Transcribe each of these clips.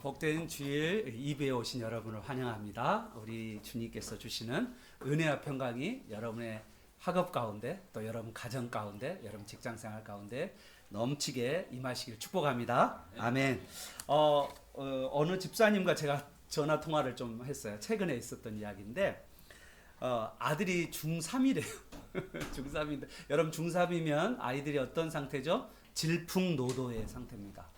복된 주일 예배에 오신 여러분을 환영합니다. 우리 주님께서 주시는 은혜와 평강이 여러분의 학업 가운데, 또 여러분 가정 가운데, 여러분 직장생활 가운데 넘치게 임하시길 축복합니다. 아멘. 어느 집사님과 제가 전화 통화를 좀 했어요. 최근에 있었던 이야기인데 아들이 중3이래요. 중3인데 여러분, 중3이면 아이들이 어떤 상태죠? 질풍노도의 상태입니다.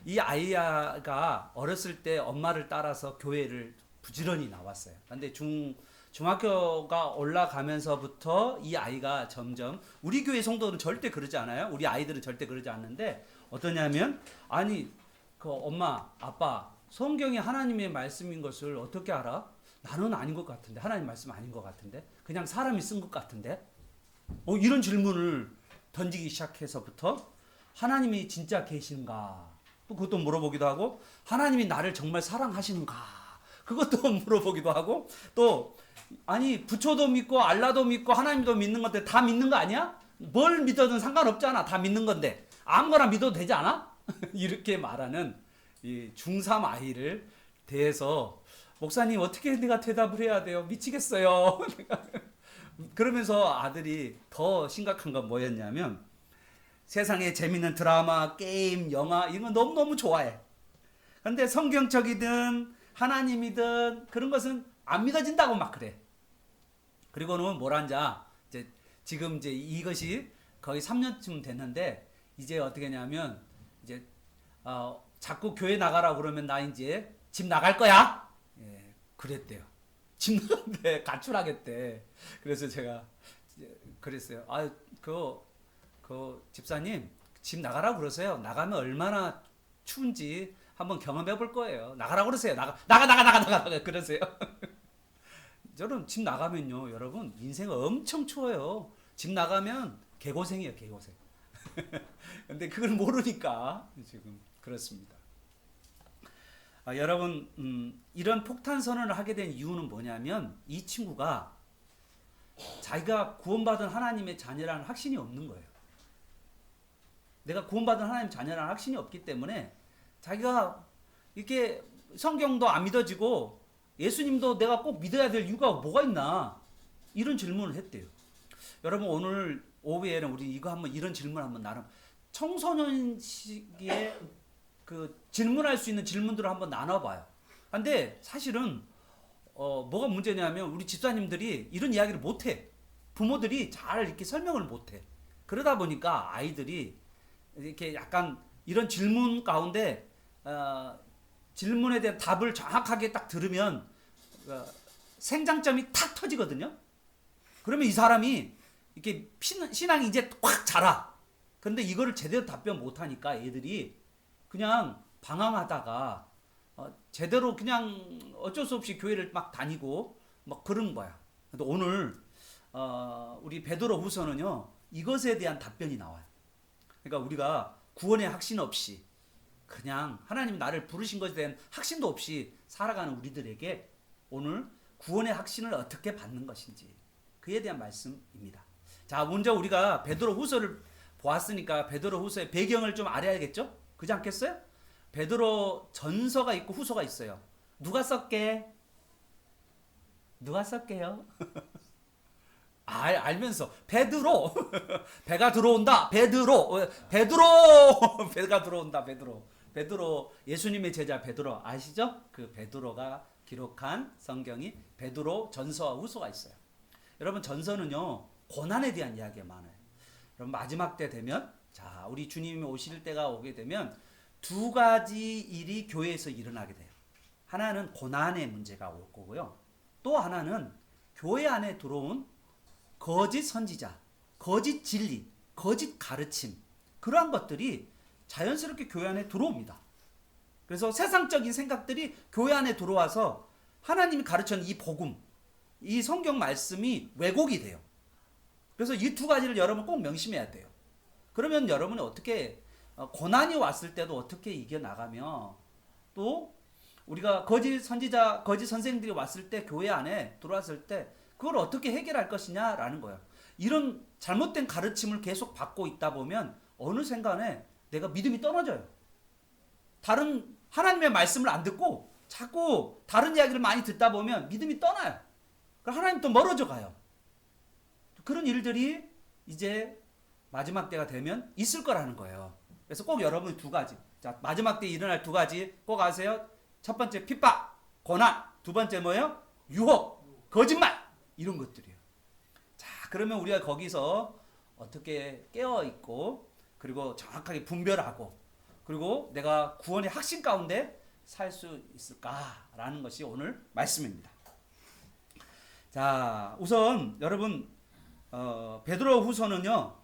이 아이가 어렸을 때 엄마를 따라서 교회를 부지런히 나왔어요. 근데 중학교가 올라가면서부터 이 아이가 점점, 우리 교회 성도는 절대 그러지 않아요. 우리 아이들은 절대 그러지 않는데 어떠냐면, 아니 그 엄마 아빠, 성경이 하나님의 말씀인 것을 어떻게 알아? 나는 아닌 것 같은데, 하나님 말씀 아닌 것 같은데, 그냥 사람이 쓴 것 같은데, 이런 질문을 던지기 시작해서부터 하나님이 진짜 계신가? 또 그것도 물어보기도 하고, 하나님이 나를 정말 사랑하시는가? 그것도 물어보기도 하고, 또 아니 부처도 믿고 알라도 믿고 하나님도 믿는 건데 다 믿는 거 아니야? 뭘 믿어도 상관없잖아. 다 믿는 건데 아무거나 믿어도 되지 않아? 이렇게 말하는 이 중3 아이를 대해서, 목사님 어떻게 내가 대답을 해야 돼요? 미치겠어요. 그러면서 아들이 더 심각한 건 뭐였냐면, 세상에 재밌는 드라마, 게임, 영화 이런 거 너무너무 좋아해. 근데 성경적이든 하나님이든 그런 것은 안 믿어진다고 막 그래. 그리고는 지금 이것이 거의 3년쯤 됐는데, 이제 어떻게 하냐면, 이제 자꾸 교회 나가라고 그러면 나 이제 집 나갈 거야? 예, 그랬대요. 집 나간대. 가출하겠대. 그래서 제가 그랬어요. 그 집사님, 집 나가라고 그러세요. 나가면 얼마나 추운지 한번 경험해 볼 거예요. 나가라고 그러세요. 나가 그러세요. 저는 집 나가면요, 여러분 인생 엄청 추워요. 집 나가면 개고생이에요, 개고생. 근데 그걸 모르니까 지금 그렇습니다. 여러분, 이런 폭탄 선언을 하게 된 이유는 뭐냐면, 이 친구가 자기가 구원받은 하나님의 자녀라는 확신이 없는 거예요. 내가 구원받은 하나님 자녀라는 확신이 없기 때문에 자기가 이렇게 성경도 안 믿어지고 예수님도 내가 꼭 믿어야 될 이유가 뭐가 있나, 이런 질문을 했대요. 여러분, 오늘 오후에는 우리 이런 질문 한번 청소년 시기에 그 질문할 수 있는 질문들을 한번 나눠봐요. 근데 사실은 뭐가 문제냐면, 우리 집사님들이 이런 이야기를 못해. 부모들이 잘 이렇게 설명을 못해. 그러다 보니까 아이들이 이렇게 약간 이런 질문 가운데 질문에 대한 답을 정확하게 딱 들으면 생장점이 탁 터지거든요. 그러면 이 사람이 이렇게 신앙이 이제 확 자라. 그런데 이거를 제대로 답변 못하니까 애들이 그냥 방황하다가 제대로 그냥 어쩔 수 없이 교회를 막 다니고 막 그런 거야. 근데 오늘 우리 베드로 후서는요, 이것에 대한 답변이 나와요. 그러니까 우리가 구원의 확신 없이, 그냥 하나님이 나를 부르신 것에 대한 확신도 없이 살아가는 우리들에게 오늘 구원의 확신을 어떻게 받는 것인지, 그에 대한 말씀입니다. 자, 먼저 우리가 베드로 후서를 보았으니까 베드로 후서의 배경을 좀 알아야겠죠? 그렇지 않겠어요? 베드로 전서가 있고 후서가 있어요. 누가 썼게? 누가 썼게요? 알면서 베드로 배가 들어온다. 베드로 배가 들어온다. 베드로 예수님의 제자 베드로 아시죠? 그 베드로가 기록한 성경이 베드로 전서와 후서가 있어요. 여러분, 전서는요 고난에 대한 이야기가 많아요. 여러분, 마지막 때 되면, 자, 우리 주님이 오실 때가 오게 되면 두 가지 일이 교회에서 일어나게 돼요. 하나는 고난의 문제가 올 거고요. 또 하나는 교회 안에 들어온 거짓 선지자, 거짓 진리, 거짓 가르침, 그러한 것들이 자연스럽게 교회 안에 들어옵니다. 그래서 세상적인 생각들이 교회 안에 들어와서 하나님이 가르치는 이 복음, 이 성경 말씀이 왜곡이 돼요. 그래서 이 두 가지를 여러분 꼭 명심해야 돼요. 그러면 여러분이 어떻게 고난이 왔을 때도 어떻게 이겨나가며, 또 우리가 거짓 선지자, 거짓 선생들이 왔을 때 교회 안에 들어왔을 때 그걸 어떻게 해결할 것이냐라는 거예요. 이런 잘못된 가르침을 계속 받고 있다 보면 어느 순간에 내가 믿음이 떨어져요. 다른 하나님의 말씀을 안 듣고 자꾸 다른 이야기를 많이 듣다 보면 믿음이 떠나요. 그럼 하나님 또 멀어져 가요. 그런 일들이 이제 마지막 때가 되면 있을 거라는 거예요. 그래서 꼭 여러분 두 가지. 자, 마지막 때 일어날 두 가지 꼭 아세요. 첫 번째 핍박, 고난. 두 번째 뭐예요? 유혹, 거짓말. 이런 것들이에요. 자, 그러면 우리가 거기서 어떻게 깨어 있고 그리고 정확하게 분별하고 그리고 내가 구원의 확신 가운데 살 수 있을까라는 것이 오늘 말씀입니다. 자, 우선 여러분 베드로후서는요.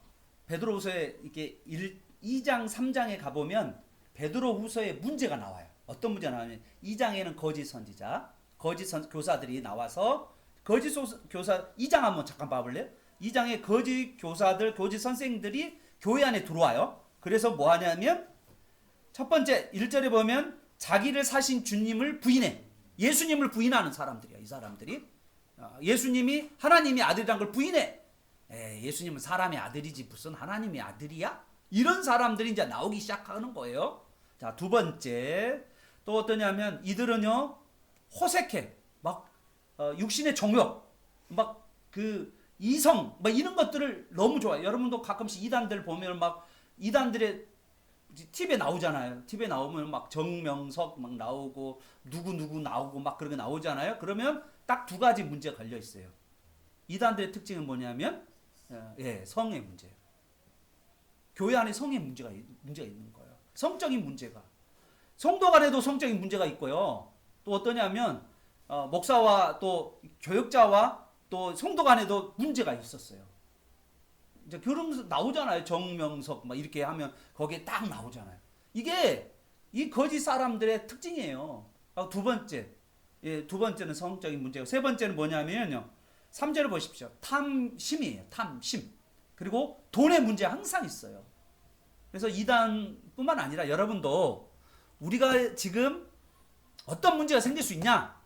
베드로후서에 이렇게 2장 3장에 가보면 베드로후서에 문제가 나와요. 어떤 문제가 나오냐면 2장에는 거짓 선지자, 거짓 교사들이 나와서 거짓 교사 2장 한번 잠깐 봐볼래요? 2장에 거짓 교사들, 거짓 선생님들이 교회 안에 들어와요. 그래서 뭐 하냐면 첫 번째 1절에 보면 자기를 사신 주님을 부인해. 예수님을 부인하는 사람들이야. 이 사람들이 예수님이 하나님의 아들이란 걸 부인해. 예수님은 사람의 아들이지 무슨 하나님의 아들이야? 이런 사람들이 이제 나오기 시작하는 거예요. 자, 두 번째 또 어떠냐면 이들은요 호색해. 막 육신의 정욕, 막 그 이성, 막 이런 것들을 너무 좋아해. 여러분도 가끔씩 이단들 보면 막 이단들의 TV에 나오잖아요. TV에 나오면 막 정명석 막 나오고 누구 나오고 막 그런 게 나오잖아요. 그러면 딱 두 가지 문제가 걸려 있어요. 이단들의 특징은 뭐냐면 성의 문제예요. 교회 안에 성의 문제가 있는 거예요. 성적인 문제가. 성도 간에도 성적인 문제가 있고요. 또 어떠냐면 목사와 또 교역자와 또 성도 간에도 문제가 있었어요. 이제 그러면서 나오잖아요. 정명석 막 이렇게 하면 거기에 딱 나오잖아요. 이게 이 거짓 사람들의 특징이에요. 두 번째, 두 번째는 성적인 문제고 세 번째는 뭐냐면요. 3절을 보십시오. 탐심이에요. 탐심. 그리고 돈의 문제 항상 있어요. 그래서 이단뿐만 아니라 여러분도 우리가 지금 어떤 문제가 생길 수 있냐?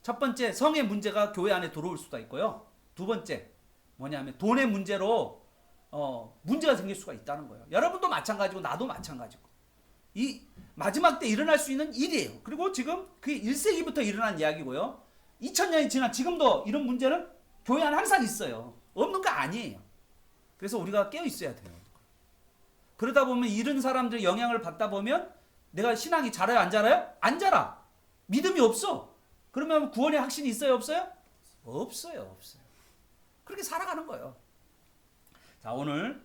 첫 번째 성의 문제가 교회 안에 들어올 수가 있고요. 두 번째 뭐냐면 돈의 문제로 문제가 생길 수가 있다는 거예요. 여러분도 마찬가지고 나도 마찬가지고 이 마지막 때 일어날 수 있는 일이에요. 그리고 지금 그게 1세기부터 일어난 이야기고요. 2000년이 지난 지금도 이런 문제는 교회 안에 항상 있어요. 없는 거 아니에요. 그래서 우리가 깨어 있어야 돼요. 그러다 보면 이런 사람들의 영향을 받다 보면 내가 신앙이 자라요 안 자라요? 안 자라. 믿음이 없어. 그러면 구원의 확신이 있어요 없어요? 없어요. 그렇게 살아가는 거예요. 자, 오늘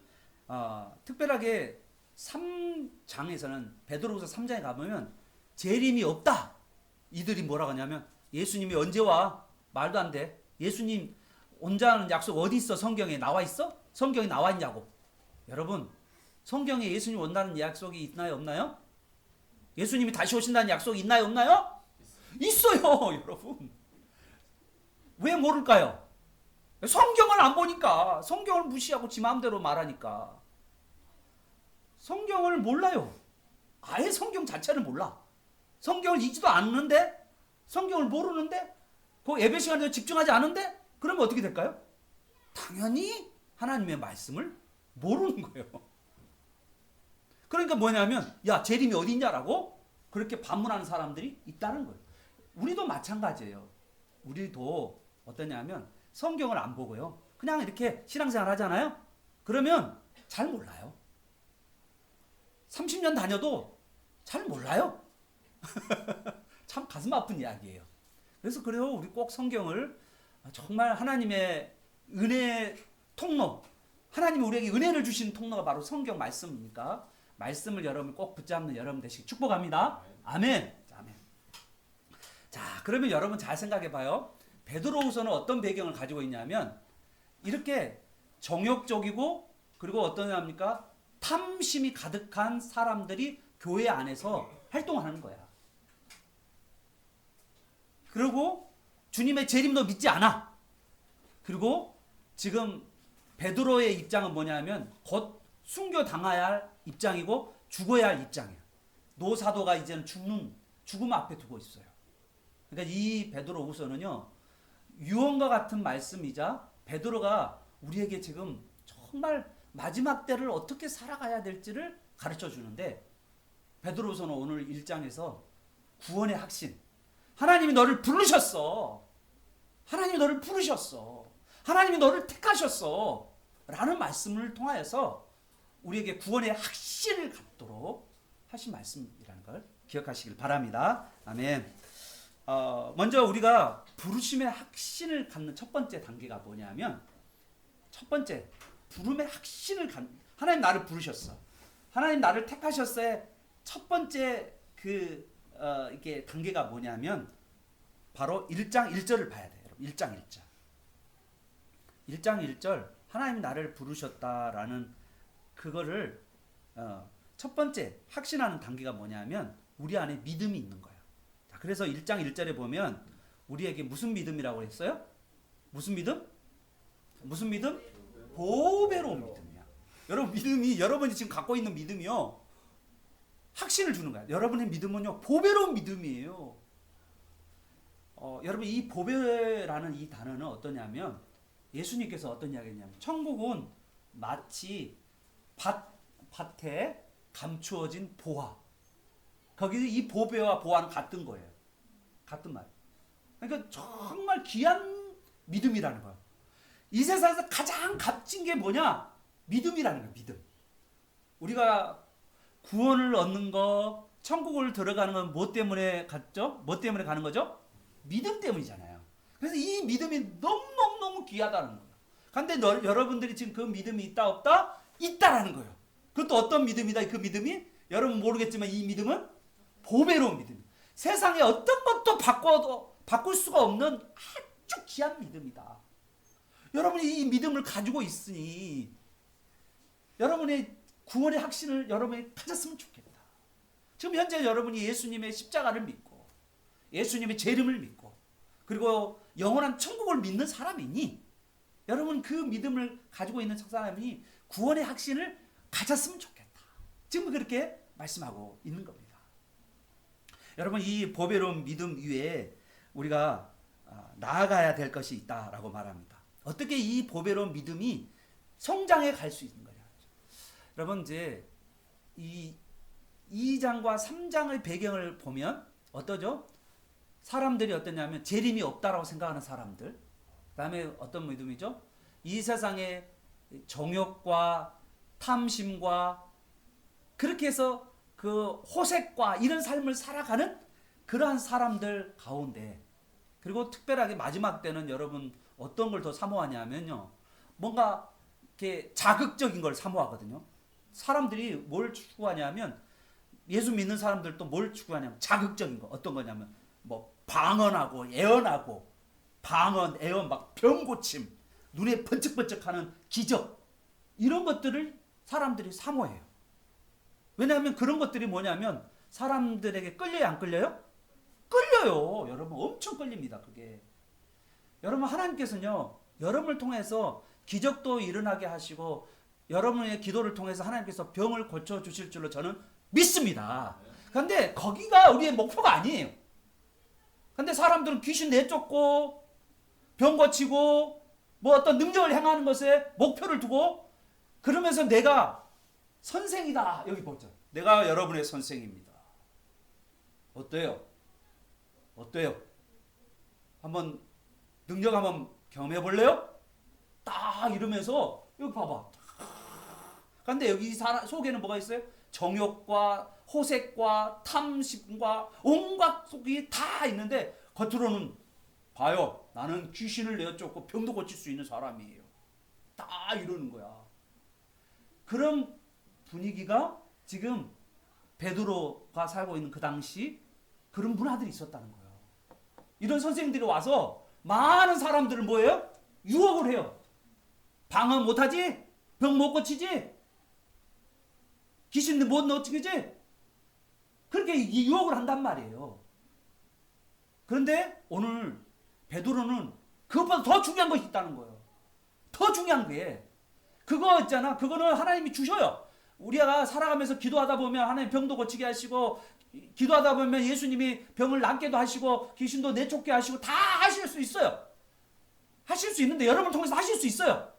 특별하게 3장에서는 베드로후서 3장에 가보면 재림이 없다. 이들이 뭐라고 하냐면 예수님이 언제 와? 말도 안 돼. 예수님 온다는 약속 어디 있어? 성경에 나와 있어? 성경에 나와 있냐고. 여러분 성경에 예수님 온다는 약속이 있나요 없나요? 예수님이 다시 오신다는 약속이 있나요 없나요? 있어요. 여러분 왜 모를까요? 성경을 안 보니까. 성경을 무시하고 지 마음대로 말하니까. 성경을 몰라요. 아예 성경 자체를 몰라. 성경을 읽지도 않는데, 성경을 모르는데, 그 예배 시간에 집중하지 않은데, 그러면 어떻게 될까요? 당연히 하나님의 말씀을 모르는 거예요. 그러니까 뭐냐면 야 재림이 어디 있냐라고 그렇게 반문하는 사람들이 있다는 거예요. 우리도 마찬가지예요. 우리도 어떠냐면 성경을 안 보고요. 그냥 이렇게 신앙생활 하잖아요. 그러면 잘 몰라요. 30년 다녀도 잘 몰라요. 참 가슴 아픈 이야기예요. 그래서 그래요. 우리 꼭 성경을 정말 하나님의 은혜 통로, 하나님이 우리에게 은혜를 주시는 통로가 바로 성경 말씀이니까 말씀을 여러분 꼭 붙잡는 여러분 되시기 축복합니다. 아멘. 아멘. 자, 그러면 여러분 잘 생각해 봐요. 베드로후서는 어떤 배경을 가지고 있냐면 이렇게 정욕적이고 그리고 어떠냐합니까? 탐심이 가득한 사람들이 교회 안에서 활동하는 거야. 그리고 주님의 재림도 믿지 않아. 그리고 지금 베드로의 입장은 뭐냐면 곧 순교당해야 할 입장이고 죽어야 할 입장이야. 노사도가 이제는 죽음 앞에 두고 있어요. 그러니까 이 베드로후서는요. 유언과 같은 말씀이자 베드로가 우리에게 지금 정말 마지막 때를 어떻게 살아가야 될지를 가르쳐 주는데 베드로서는 오늘 1장에서 구원의 확신. 하나님이 너를 부르셨어. 하나님이 너를 부르셨어. 하나님이 너를 택하셨어. 라는 말씀을 통하여서 우리에게 구원의 확신을 갖도록 하신 말씀이라는 걸 기억하시길 바랍니다. 아멘. 먼저 우리가 부르심의 확신을 갖는 첫 번째 단계가 뭐냐면, 첫 번째 부름의 확신을 갖는, 하나님 나를 부르셨어. 하나님 나를 택하셨어의 첫 번째 이게 단계가 뭐냐면 바로 1장 1절을 봐야 돼요. 1장 1절. 1장 1절 하나님이 나를 부르셨다라는 그거를 첫 번째 확신하는 단계가 뭐냐면 우리 안에 믿음이 있는 거예요. 자, 그래서 1장 1절에 보면 우리에게 무슨 믿음이라고 했어요? 무슨 믿음? 무슨 믿음? 보배로운 믿음이야. 여러분 믿음이, 여러분이 지금 갖고 있는 믿음이요, 확신을 주는 거야. 여러분의 믿음은요 보배로운 믿음이에요. 여러분 이 보배라는 이 단어는 어떠냐면, 예수님께서 어떤 이야기 했냐면, 천국은 마치 밭에 감추어진 보화. 거기 이 보배와 보화는 같은 거예요. 같은 말. 그러니까 정말 귀한 믿음이라는 거예요. 이 세상에서 가장 값진 게 뭐냐? 믿음이라는 거예요. 믿음. 우리가 구원을 얻는 거, 천국을 들어가는 건 뭐 때문에 갔죠? 뭐 때문에 가는 거죠? 믿음 때문이잖아요. 그래서 이 믿음이 너무너무 귀하다는 거예요. 그런데 여러분들이 지금 그 믿음이 있다 없다? 있다라는 거예요. 그것도 어떤 믿음이다? 그 믿음이 여러분 모르겠지만 이 믿음은 보배로운 믿음. 세상에 어떤 것도 바꿀 수가 없는 아주 귀한 믿음이다. 여러분이 이 믿음을 가지고 있으니 여러분의 구원의 확신을 여러분이 가졌으면 좋겠다. 지금 현재 여러분이 예수님의 십자가를 믿고 예수님의 재림을 믿고 그리고 영원한 천국을 믿는 사람이니 여러분 그 믿음을 가지고 있는 사람이 구원의 확신을 가졌으면 좋겠다. 지금 그렇게 말씀하고 있는 겁니다. 여러분 이 보배로운 믿음 위에 우리가 나아가야 될 것이 있다라고 말합니다. 어떻게 이 보배로운 믿음이 성장해 갈 수 있는 거냐. 여러분 이제 이 2장과 3장의 배경을 보면 어떠죠? 사람들이 어떠냐면 재림이 없다라고 생각하는 사람들. 그다음에 어떤 믿음이죠? 이 세상의 정욕과 탐심과 그렇게 해서 그 호색과 이런 삶을 살아가는 그러한 사람들 가운데, 그리고 특별하게 마지막 때는 여러분 어떤 걸 더 사모하냐면요, 뭔가 이렇게 자극적인 걸 사모하거든요. 사람들이 뭘 추구하냐면, 예수 믿는 사람들도 뭘 추구하냐면 자극적인 거. 어떤 거냐면 뭐 방언하고 예언하고, 방언, 예언, 막 병 고침, 눈에 번쩍번쩍하는 기적, 이런 것들을 사람들이 사모해요. 왜냐하면 그런 것들이 뭐냐면 사람들에게 끌려요, 안 끌려요? 끌려요. 여러분 엄청 끌립니다. 그게. 여러분 하나님께서는요, 여러분을 통해서 기적도 일어나게 하시고 여러분의 기도를 통해서 하나님께서 병을 고쳐주실 줄로 저는 믿습니다. 그런데 거기가 우리의 목표가 아니에요. 그런데 사람들은 귀신 내쫓고 병 고치고 뭐 어떤 능력을 행하는 것에 목표를 두고, 그러면서 내가 선생이다. 여기 보죠. 내가 여러분의 선생입니다. 어때요? 어때요? 한번 능력 한번 경험해 볼래요? 딱 이러면서 여기 봐봐. 근데 여기 속에는 뭐가 있어요? 정욕과 호색과 탐심과 온갖 속이 다 있는데 겉으로는 봐요. 나는 귀신을 내쫓고 병도 고칠 수 있는 사람이에요. 다 이러는 거야. 그런 분위기가 지금 베드로가 살고 있는 그 당시 그런 문화들이 있었다는 거예요. 이런 선생님들이 와서 많은 사람들을 뭐예요? 유혹을 해요. 방언 못하지? 병 못 고치지? 귀신 못 넣어치기지? 그렇게 유혹을 한단 말이에요. 그런데 오늘 베드로는 그것보다 더 중요한 것이 있다는 거예요. 더 중요한 게 그거 있잖아. 그거는 하나님이 주셔요. 우리가 살아가면서 기도하다 보면 하나님 병도 고치게 하시고, 기도하다 보면 예수님이 병을 낫게도 하시고 귀신도 내쫓게 하시고 다 하실 수 있어요. 하실 수 있는데, 여러분을 통해서 하실 수 있어요.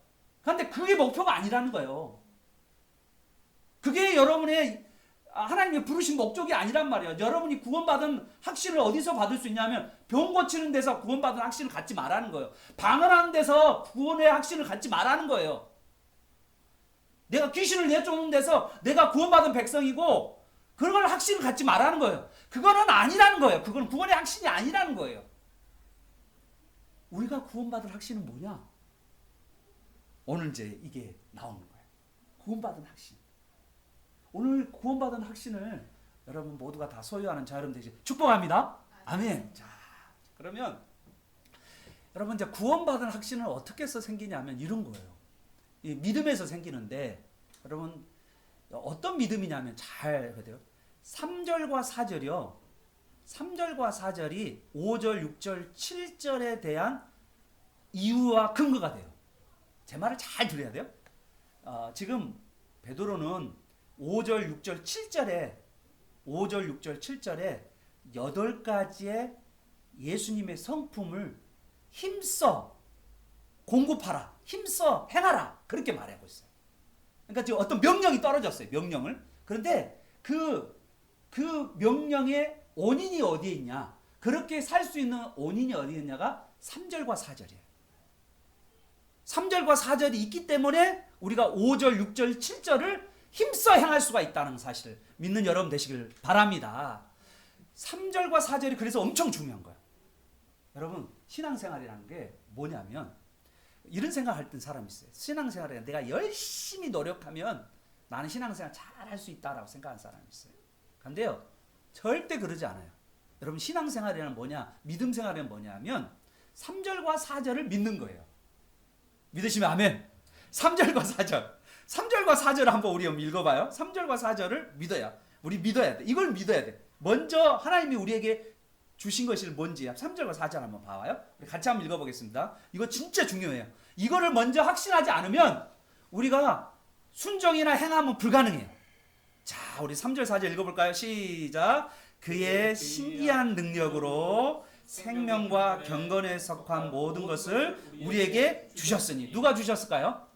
그런데 그게 목표가 아니라는 거예요. 그게 여러분의 하나님의 부르신 목적이 아니란 말이에요. 여러분이 구원받은 확신을 어디서 받을 수 있냐면 병 고치는 데서 구원받은 확신을 갖지 말라는 거예요. 방언하는 데서 구원의 확신을 갖지 말라는 거예요. 내가 귀신을 내쫓는 데서 내가 구원받은 백성이고 그걸 확신을 갖지 말라는 거예요. 그거는 아니라는 거예요. 그건 구원의 확신이 아니라는 거예요. 우리가 구원받을 확신은 뭐냐? 오늘 이제 이게 나오는 거예요. 구원받은 확신. 오늘 구원받은 확신을 여러분 모두가 다 소유하는 자 여러분 되시 축복합니다. 아멘. 자, 그러면 여러분 이제 구원받은 확신은 어떻게 해서 생기냐면 이런 거예요. 이 믿음에서 생기는데 여러분 어떤 믿음이냐면 잘 해야 돼요. 3절과 4절이요. 3절과 4절이 5절, 6절, 7절에 대한 이유와 근거가 돼요. 제 말을 잘 들어야 돼요. 지금 베드로는 5절, 6절, 7절에 5절, 6절, 7절에 8가지의 예수님의 성품을 힘써 공급하라, 힘써 행하라 그렇게 말하고 있어요. 그러니까 지금 어떤 명령이 떨어졌어요. 명령을. 그런데 그 명령의 원인이 어디에 있냐? 그렇게 살 수 있는 원인이 어디에 있냐가 3절과 4절이에요. 3절과 4절이 있기 때문에 우리가 5절, 6절, 7절을 힘써 행할 수가 있다는 사실을 믿는 여러분 되시길 바랍니다. 3절과 4절이 그래서 엄청 중요한 거예요. 여러분 신앙생활이라는 게 뭐냐면 이런 생각할 땐 사람이 있어요. 신앙생활에 내가 열심히 노력하면 나는 신앙생활 잘 할 수 있다라고 생각하는 사람이 있어요. 근데요 절대 그러지 않아요. 여러분 신앙생활이란 뭐냐? 믿음생활은 뭐냐면 3절과 4절을 믿는 거예요. 믿으시면 아멘. 3절과 4절. 3절과 4절을 한번 우리 읽어봐요. 3절과 4절을 믿어야. 우리 믿어야 돼. 이걸 믿어야 돼. 먼저 하나님이 우리에게 주신 것이 뭔지 3절과 4절 한번 봐봐요. 우리 같이 한번 읽어보겠습니다. 이거 진짜 중요해요. 이거를 먼저 확신하지 않으면 우리가 순종이나 행함은 불가능해요. 자, 우리 3절 4절 읽어볼까요? 시작. 그의 신기한 능력으로 생명과 경건에 속한 모든 것을 우리에게 주셨으니. 누가 주셨을까요?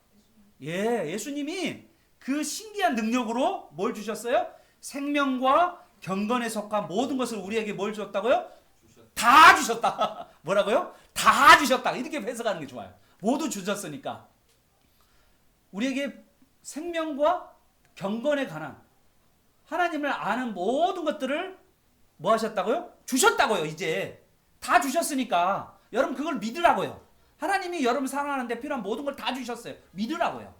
예, 예수님이 그 신기한 능력으로 뭘 주셨어요? 생명과 경건에 속한 모든 것을 우리에게 뭘 주셨다고요? 다 주셨다. 뭐라고요? 다 주셨다. 이렇게 해석하는 게 좋아요. 모두 주셨으니까 우리에게 생명과 경건에 관한 하나님을 아는 모든 것들을 뭐 하셨다고요? 주셨다고요. 이제 다 주셨으니까 여러분 그걸 믿으라고요. 하나님이 여러분 사랑하는데 필요한 모든 걸 다 주셨어요. 믿으라고요.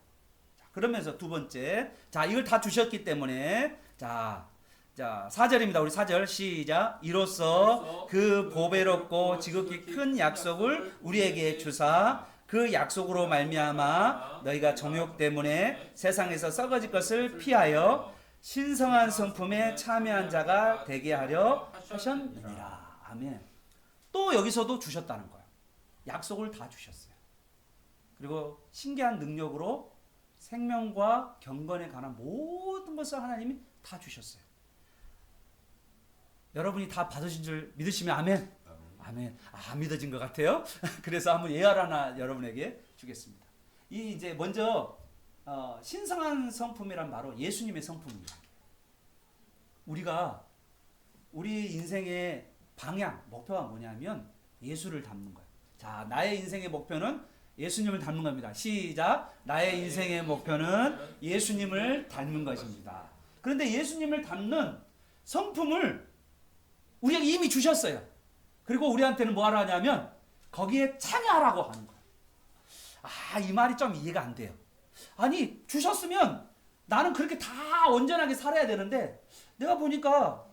자, 그러면서 두 번째, 자 이걸 다 주셨기 때문에 자 4절입니다. 우리 4절 시작. 이로써 그 보배롭고 지극히 큰 약속을 우리에게 주사 그 약속으로 말미암아 너희가 정욕 때문에 세상에서 썩어질 것을 피하여 신성한 성품에 참여한 자가 되게 하려 하셨느니라. 아멘. 또 여기서도 주셨다는 거예요. 약속을 다 주셨어요. 그리고 신기한 능력으로 생명과 경건에 관한 모든 것을 하나님이 다 주셨어요. 여러분이 다 받으신 줄 믿으시면 아멘. 아멘. 안 믿어진 것 같아요. 그래서 한번 예언 하나 여러분에게 주겠습니다. 이 이제 먼저 신성한 성품이란 바로 예수님의 성품입니다. 우리가 우리 인생의 방향, 목표가 뭐냐면 예수를 닮는 거예요. 자, 나의 인생의 목표는 예수님을 닮는 겁니다. 시작. 나의 인생의 목표는 예수님을 닮는 것입니다. 그런데 예수님을 닮는 성품을 우리에게 이미 주셨어요. 그리고 우리한테는 뭐 하라 하냐면 거기에 참여하라고 하는 거예요. 아, 이 말이 좀 이해가 안 돼요. 아니, 주셨으면 나는 그렇게 다 온전하게 살아야 되는데 내가 보니까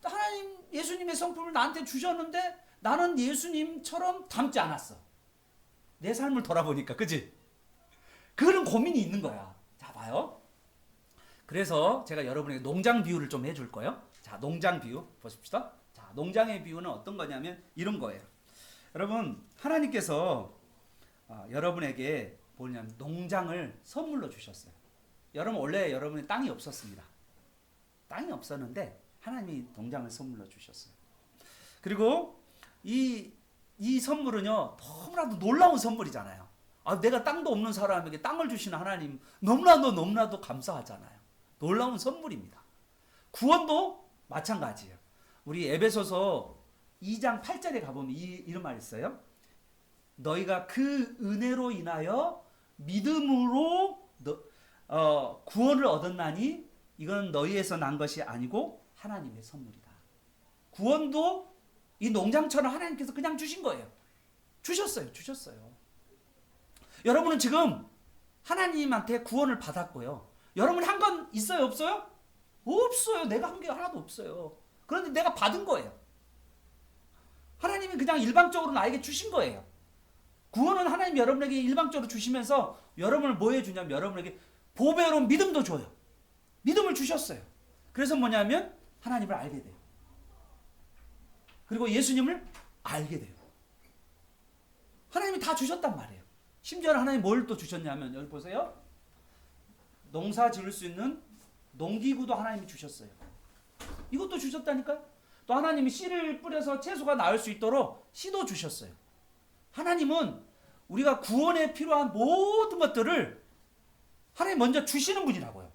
하나님 예수님의 성품을 나한테 주셨는데 나는 예수님처럼 닮지 않았어. 내 삶을 돌아보니까, 그지? 그런 고민이 있는 거야. 자, 봐요. 그래서 제가 여러분에게 농장 비유를 좀 해줄 거예요. 자, 농장 비유 보십시다. 자, 농장의 비유는 어떤 거냐면 이런 거예요. 여러분, 하나님께서 여러분에게 뭐냐면 농장을 선물로 주셨어요. 여러분 원래 여러분의 땅이 없었습니다. 땅이 없었는데 하나님이 농장을 선물로 주셨어요. 그리고 이 선물은요 너무나도 놀라운 선물이잖아요. 내가 땅도 없는 사람에게 땅을 주시는 하나님 너무나도 감사하잖아요. 놀라운 선물입니다. 구원도 마찬가지예요. 우리 에베소서 2장 8절에 가보면 이런 말이 있어요. 너희가 그 은혜로 인하여 믿음으로 구원을 얻었나니 이건 너희에서 난 것이 아니고 하나님의 선물이다. 구원도 이 농장처럼 하나님께서 그냥 주신 거예요. 주셨어요. 여러분은 지금 하나님한테 구원을 받았고요. 여러분이 한 건 있어요? 없어요? 없어요. 내가 한 게 하나도 없어요. 그런데 내가 받은 거예요. 하나님이 그냥 일방적으로 나에게 주신 거예요. 구원은 하나님 여러분에게 일방적으로 주시면서 여러분을 뭐 해주냐면 여러분에게 보배로운 믿음도 줘요. 믿음을 주셨어요. 그래서 뭐냐면 하나님을 알게 돼요. 그리고 예수님을 알게 돼요. 하나님이 다 주셨단 말이에요. 심지어 하나님 뭘 또 주셨냐면 여기 보세요. 농사 지을 수 있는 농기구도 하나님이 주셨어요. 이것도 주셨다니까요. 또 하나님이 씨를 뿌려서 채소가 나을 수 있도록 씨도 주셨어요. 하나님은 우리가 구원에 필요한 모든 것들을 하나님 먼저 주시는 분이라고요.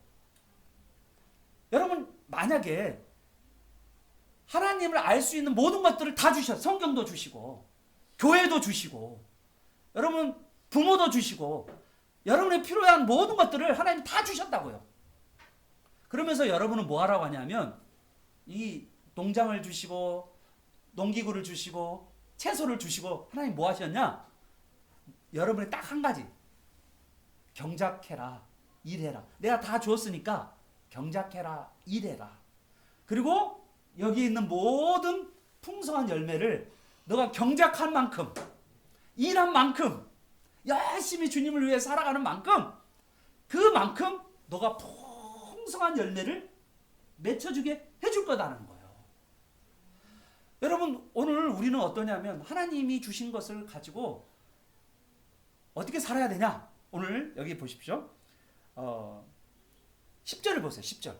여러분 만약에 하나님을 알 수 있는 모든 것들을 다 주셨어요. 성경도 주시고 교회도 주시고 여러분 부모도 주시고 여러분의 필요한 모든 것들을 하나님 다 주셨다고요. 그러면서 여러분은 뭐 하라고 하냐면 이 농장을 주시고 농기구를 주시고 채소를 주시고 하나님 뭐 하셨냐? 여러분이 딱 한 가지. 경작해라. 일해라. 내가 다 주었으니까 경작해라. 일해라. 그리고 여기 있는 모든 풍성한 열매를 너가 경작한 만큼 일한 만큼 열심히 주님을 위해 살아가는 만큼 그만큼 너가 풍성한 열매를 맺혀주게 해줄 거다는 거예요. 여러분 오늘 우리는 어떠냐면 하나님이 주신 것을 가지고 어떻게 살아야 되냐? 오늘 여기 보십시오. 10절을 보세요. 10절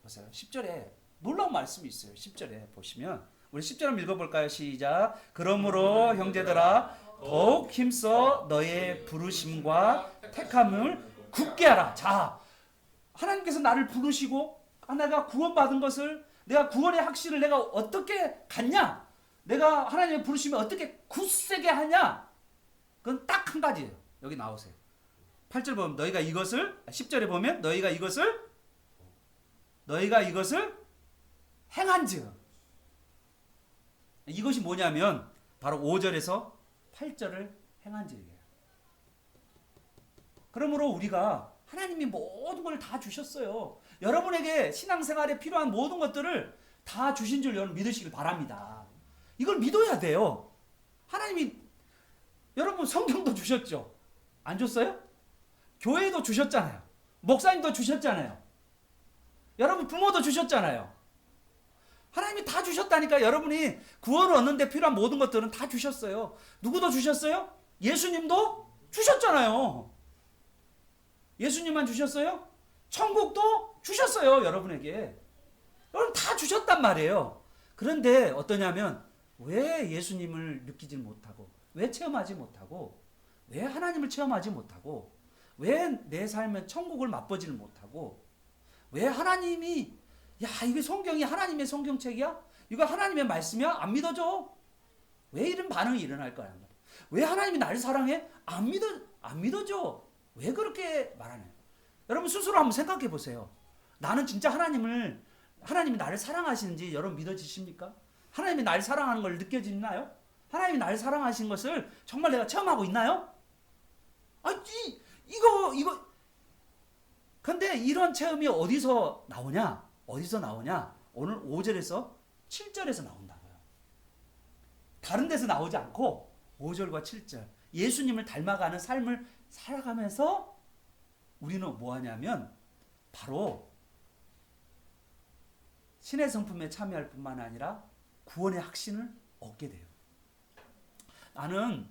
보세요. 10절에 놀라운 말씀이 있어요. 10절에 보시면 우리 10절 한번 읽어볼까요? 시작. 그러므로 형제들아 더욱 힘써 너의 부르심과 택함을 굳게 하라. 자, 하나님께서 나를 부르시고 내가 구원받은 것을 내가 구원의 확신을 내가 어떻게 갖냐? 내가 하나님의 부르심을 어떻게 굳세게 하냐? 그건 딱 한 가지예요. 여기 나오세요. 8절 보면 너희가 이것을 10절에 보면 너희가 이것을 행한즉 이것이 뭐냐면 바로 5절에서 8절을 행한즉이에요. 그러므로 우리가 하나님이 모든 걸 다 주셨어요. 여러분에게 신앙생활에 필요한 모든 것들을 다 주신 줄 여러분 믿으시길 바랍니다. 이걸 믿어야 돼요. 하나님이 여러분 성경도 주셨죠? 안 줬어요? 교회도 주셨잖아요. 목사님도 주셨잖아요. 여러분 부모도 주셨잖아요. 하나님이 다 주셨다니까. 여러분이 구원을 얻는 데 필요한 모든 것들은 다 주셨어요. 누구도 주셨어요? 예수님도 주셨잖아요. 예수님만 주셨어요? 천국도 주셨어요. 여러분에게. 여러분 다 주셨단 말이에요. 그런데 어떠냐면 왜 예수님을 느끼지 못하고 왜 체험하지 못하고 왜 하나님을 체험하지 못하고 왜 내 삶의 천국을 맛보지를 못하고 왜 하나님이 야 이게 성경이 하나님의 성경책이야? 이거 하나님의 말씀이야? 안 믿어져? 왜 이런 반응이 일어날 거야? 왜 하나님이 나를 사랑해? 안 믿어져? 왜 그렇게 말하나요? 여러분 스스로 한번 생각해 보세요. 나는 진짜 하나님이 나를 사랑하시는지 여러분 믿어지십니까? 하나님이 나를 사랑하는 걸 느껴지나요? 하나님이 나를 사랑하신 것을 정말 내가 체험하고 있나요? 이거 근데 이런 체험이 어디서 나오냐? 오늘 5절에서 7절에서 나온다고요. 다른 데서 나오지 않고 5절과 7절 예수님을 닮아가는 삶을 살아가면서 우리는 뭐 하냐면 바로 신의 성품에 참여할 뿐만 아니라 구원의 확신을 얻게 돼요. 나는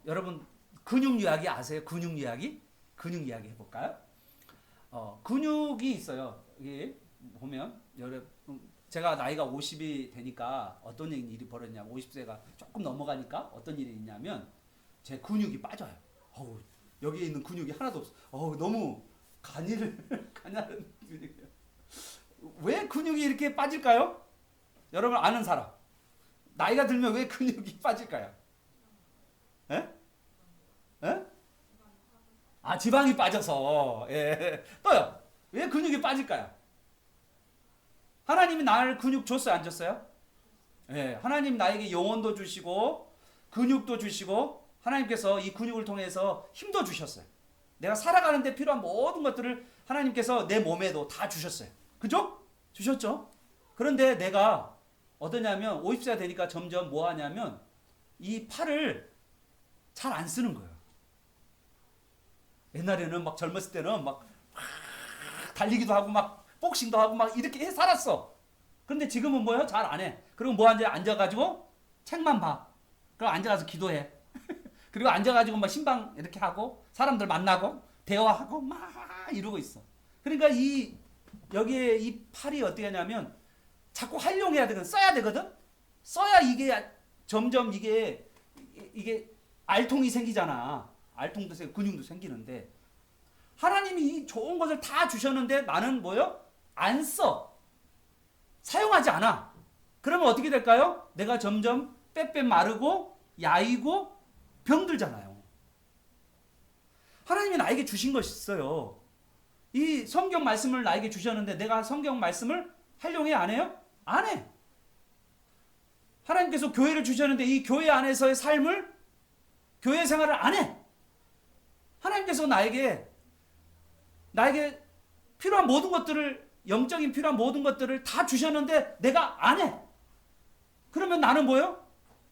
여러분 근육 이야기 아세요? 근육 이야기 해볼까요? 근육이 있어요. 여기 보면 여러분 제가 나이가 50이 되니까 어떤 일이 벌어졌냐면 50세가 조금 넘어가니까 어떤 일이 있냐면 제 근육이 빠져요. 여기에 있는 근육이 하나도 없어. 너무 간이를 간하는 근육이에요. 왜 근육이 이렇게 빠질까요? 여러분 아는 사람. 나이가 들면 왜 근육이 빠질까요? 예? 예? 아, 지방이 빠져서. 예. 또요. 왜 근육이 빠질까요? 하나님이 나를 근육 줬어요, 안 줬어요? 예. 하나님 나에게 영혼도 주시고 근육도 주시고 하나님께서 이 근육을 통해서 힘도 주셨어요. 내가 살아가는데 필요한 모든 것들을 하나님께서 내 몸에도 다 주셨어요. 그죠? 주셨죠? 그런데 내가 어떠냐면 50세가 되니까 점점 뭐 하냐면 이 팔을 잘 안 쓰는 거예요. 옛날에는 막 젊었을 때는 막 달리기도 하고 막 복싱도 하고 막 이렇게 해 살았어. 그런데 지금은 뭐예요? 잘 안 해. 그리고 뭐 앉아가지고 책만 봐. 그리고 앉아가서 기도해. 그리고 앉아가지고 막 신방 이렇게 하고 사람들 만나고 대화하고 막 이러고 있어. 그러니까 여기에 이 팔이 어떻게 하냐면 자꾸 활용해야 되거든. 써야 되거든. 써야 이게 점점 이게 알통이 생기잖아. 알통도 생기고 근육도 생기는데 하나님이 이 좋은 것을 다 주셨는데 나는 뭐요? 안 써. 사용하지 않아. 그러면 어떻게 될까요? 내가 점점 빼빼 마르고 야이고 병들잖아요. 하나님이 나에게 주신 것이 있어요. 이 성경 말씀을 나에게 주셨는데 내가 성경 말씀을 활용해 안 해요? 안 해. 하나님께서 교회를 주셨는데 이 교회 안에서의 삶을 교회 생활을 안 해. 하나님께서 나에게 필요한 모든 것들을 영적인 필요한 모든 것들을 다 주셨는데 내가 안 해. 그러면 나는 뭐예요?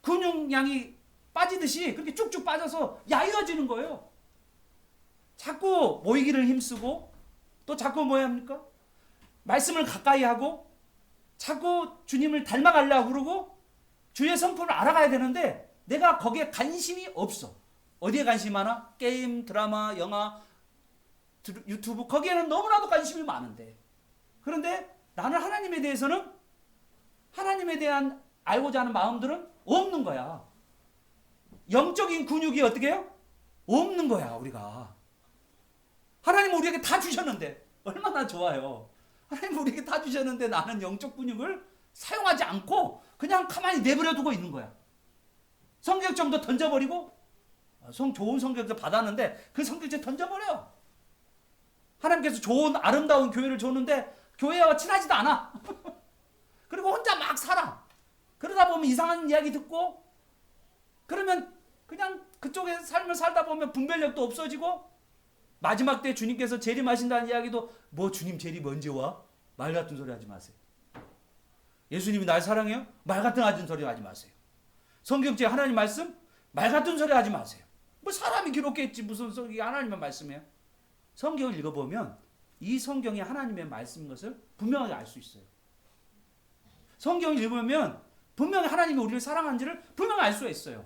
근육량이 빠지듯이 그렇게 쭉쭉 빠져서 야위어지는 거예요. 자꾸 모이기를 힘쓰고 또 자꾸 뭐야 합니까? 말씀을 가까이 하고 자꾸 주님을 닮아가려고 그러고 주의 성품을 알아가야 되는데 내가 거기에 관심이 없어. 어디에 관심이 많아? 게임, 드라마, 영화, 유튜브 거기에는 너무나도 관심이 많은데 그런데 나는 하나님에 대해서는 하나님에 대한 알고자 하는 마음들은 없는 거야. 영적인 근육이 어떻게 해요? 없는 거야 우리가. 하나님은 우리에게 다 주셨는데 얼마나 좋아요. 하나님은 우리에게 다 주셨는데 나는 영적 근육을 사용하지 않고 그냥 가만히 내버려 두고 있는 거야. 성경책도 던져버리고 좋은 성경책 받았는데 그 성경책 던져버려. 하나님께서 좋은 아름다운 교회를 줬는데 교회와 친하지도 않아. 그리고 혼자 막 살아. 그러다 보면 이상한 이야기 듣고 그러면 그냥 그쪽에 삶을 살다 보면 분별력도 없어지고 마지막 때 주님께서 재림하신다는 이야기도 뭐 주님 재림 언제 와? 말 같은 소리 하지 마세요. 예수님이 날 사랑해요? 말 같은 소리 하지 마세요. 성경책 하나님 말씀? 말 같은 소리 하지 마세요. 뭐 사람이 기록했지 무슨 성경이 하나님의 말씀이에요? 성경을 읽어보면 이 성경이 하나님의 말씀인 것을 분명하게 알 수 있어요. 성경을 읽으면 분명히 하나님이 우리를 사랑하는지를 분명히 알 수가 있어요.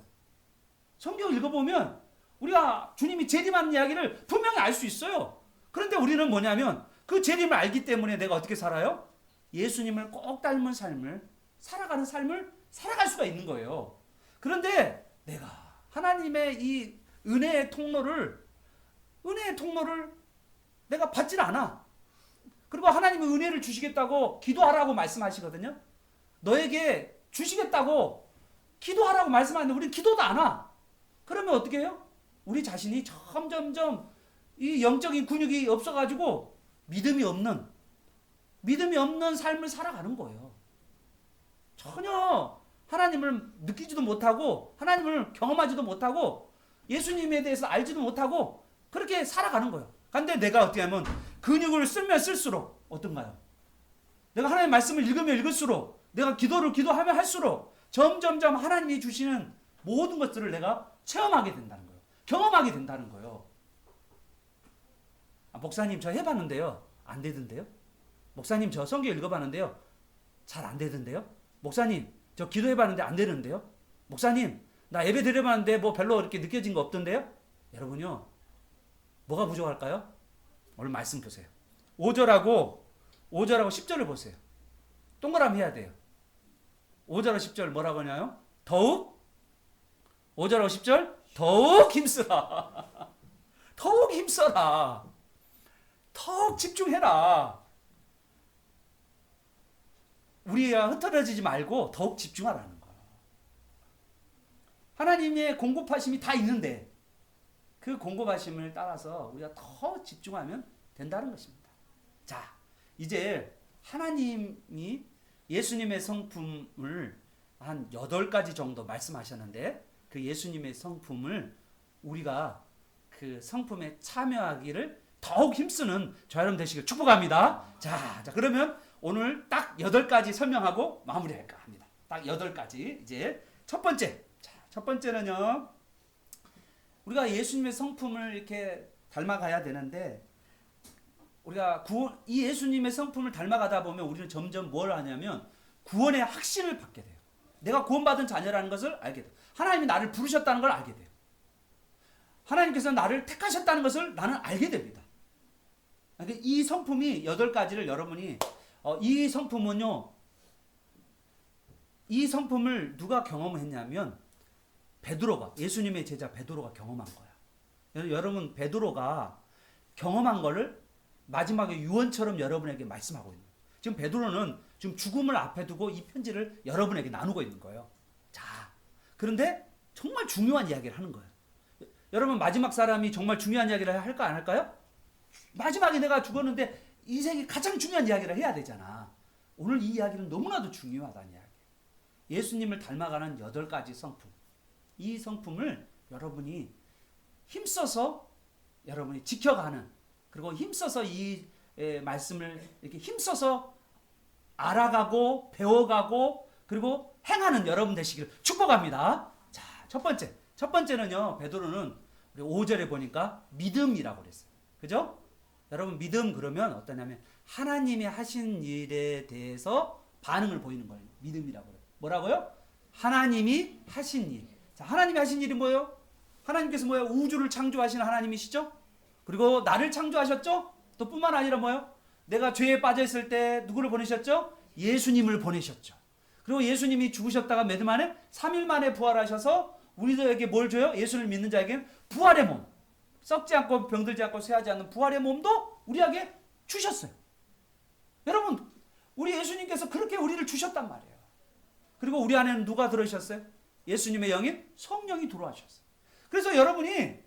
성경을 읽어보면 우리가 주님이 재림하는 이야기를 분명히 알 수 있어요. 그런데 우리는 뭐냐면 그 재림을 알기 때문에 내가 어떻게 살아요? 예수님을 꼭 닮은 삶을 살아가는 삶을 살아갈 수가 있는 거예요. 그런데 내가 하나님의 이 은혜의 통로를 내가 받질 않아. 그리고 하나님이 은혜를 주시겠다고 기도하라고 말씀하시거든요. 너에게 주시겠다고 기도하라고 말씀하는데 우리는 기도도 안 하. 그러면 어떻게 해요? 우리 자신이 점점점 이 영적인 근육이 없어가지고 믿음이 없는 삶을 살아가는 거예요. 전혀 하나님을 느끼지도 못하고 하나님을 경험하지도 못하고 예수님에 대해서 알지도 못하고 그렇게 살아가는 거예요. 근데 내가 어떻게 하면 근육을 쓰면 쓸수록 어떤가요? 내가 하나님의 말씀을 읽으면 읽을수록 내가 기도하면 할수록 점점점 하나님이 주시는 모든 것들을 내가 체험하게 된다는 거예요. 경험하게 된다는 거예요. 목사님 저 해봤는데요. 안 되던데요? 목사님 저 성경 읽어봤는데요. 잘 안 되던데요? 목사님 저 기도해봤는데 안 되는데요? 목사님 나 예배 드려봤는데 뭐 별로 이렇게 느껴진 거 없던데요? 여러분요. 뭐가 부족할까요? 오늘 말씀 보세요. 5절하고 10절을 보세요. 동그라미 해야 돼요. 5절하고 10절 뭐라고 하냐요? 더욱 5절하고 10절 더욱 힘쓰라. 더욱 힘써라. 더욱 집중해라. 우리가 흐트러지지 말고 더욱 집중하라는 거예요. 하나님의 공급하심이 다 있는데 그 공급하심을 따라서 우리가 더 집중하면 된다는 것입니다. 자, 이제 하나님이 예수님의 성품을 한 8가지 정도 말씀하셨는데 그 예수님의 성품을 우리가 그 성품에 참여하기를 더욱 힘쓰는 저와 여러분 되시길 축복합니다. 자, 그러면 오늘 딱 8가지 설명하고 마무리할까 합니다. 딱 8가지. 이제 첫 번째. 자, 첫 번째는요. 우리가 예수님의 성품을 이렇게 닮아가야 되는데 우리가 이 예수님의 성품을 닮아가다 보면 우리는 점점 뭘 하냐면 구원의 확신을 받게 돼요. 내가 구원받은 자녀라는 것을 알게 돼요. 하나님이 나를 부르셨다는 걸 알게 돼요. 하나님께서 나를 택하셨다는 것을 나는 알게 됩니다. 그러니까 이 성품이 8가지를 여러분이 이 성품은요. 이 성품을 누가 경험했냐면 베드로가 예수님의 제자 베드로가 경험한 거야. 여러분 베드로가 경험한 거를 마지막에 유언처럼 여러분에게 말씀하고 있는 거예요. 지금 베드로는 지금 죽음을 앞에 두고 이 편지를 여러분에게 나누고 있는 거예요. 자, 그런데 정말 중요한 이야기를 하는 거예요. 여러분 마지막 사람이 정말 중요한 이야기를 할까 안 할까요? 마지막에 내가 죽었는데 인생이 가장 중요한 이야기를 해야 되잖아. 오늘 이 이야기는 너무나도 중요하다는 이야기. 예수님을 닮아가는 8가지 성품. 이 성품을 여러분이 힘써서 여러분이 지켜가는 그리고 힘써서 이 말씀을 이렇게 힘써서 알아가고 배워가고 그리고 행하는 여러분 되시기를 축복합니다. 자, 첫 번째는요. 베드로는 우리 5절에 보니까 믿음이라고 그랬어요. 그죠? 여러분 믿음 그러면 어떠냐면 하나님이 하신 일에 대해서 반응을 보이는 거예요. 믿음이라고 그래요. 뭐라고요? 하나님이 하신 일. 자, 하나님이 하신 일이 뭐예요? 하나님께서 뭐예요? 우주를 창조하신 하나님이시죠? 그리고 나를 창조하셨죠? 또 뿐만 아니라 뭐예요? 내가 죄에 빠져 있을 때 누구를 보내셨죠? 예수님을 보내셨죠. 그리고 예수님이 죽으셨다가 몇 일 만에 3일 만에 부활하셔서 우리들에게 뭘 줘요? 예수를 믿는 자에게는 부활의 몸. 썩지 않고 병들지 않고 쇠하지 않는 부활의 몸도 우리에게 주셨어요. 여러분, 우리 예수님께서 그렇게 우리를 주셨단 말이에요. 그리고 우리 안에는 누가 들어오셨어요? 예수님의 영인 성령이 들어와셨어요. 그래서 여러분이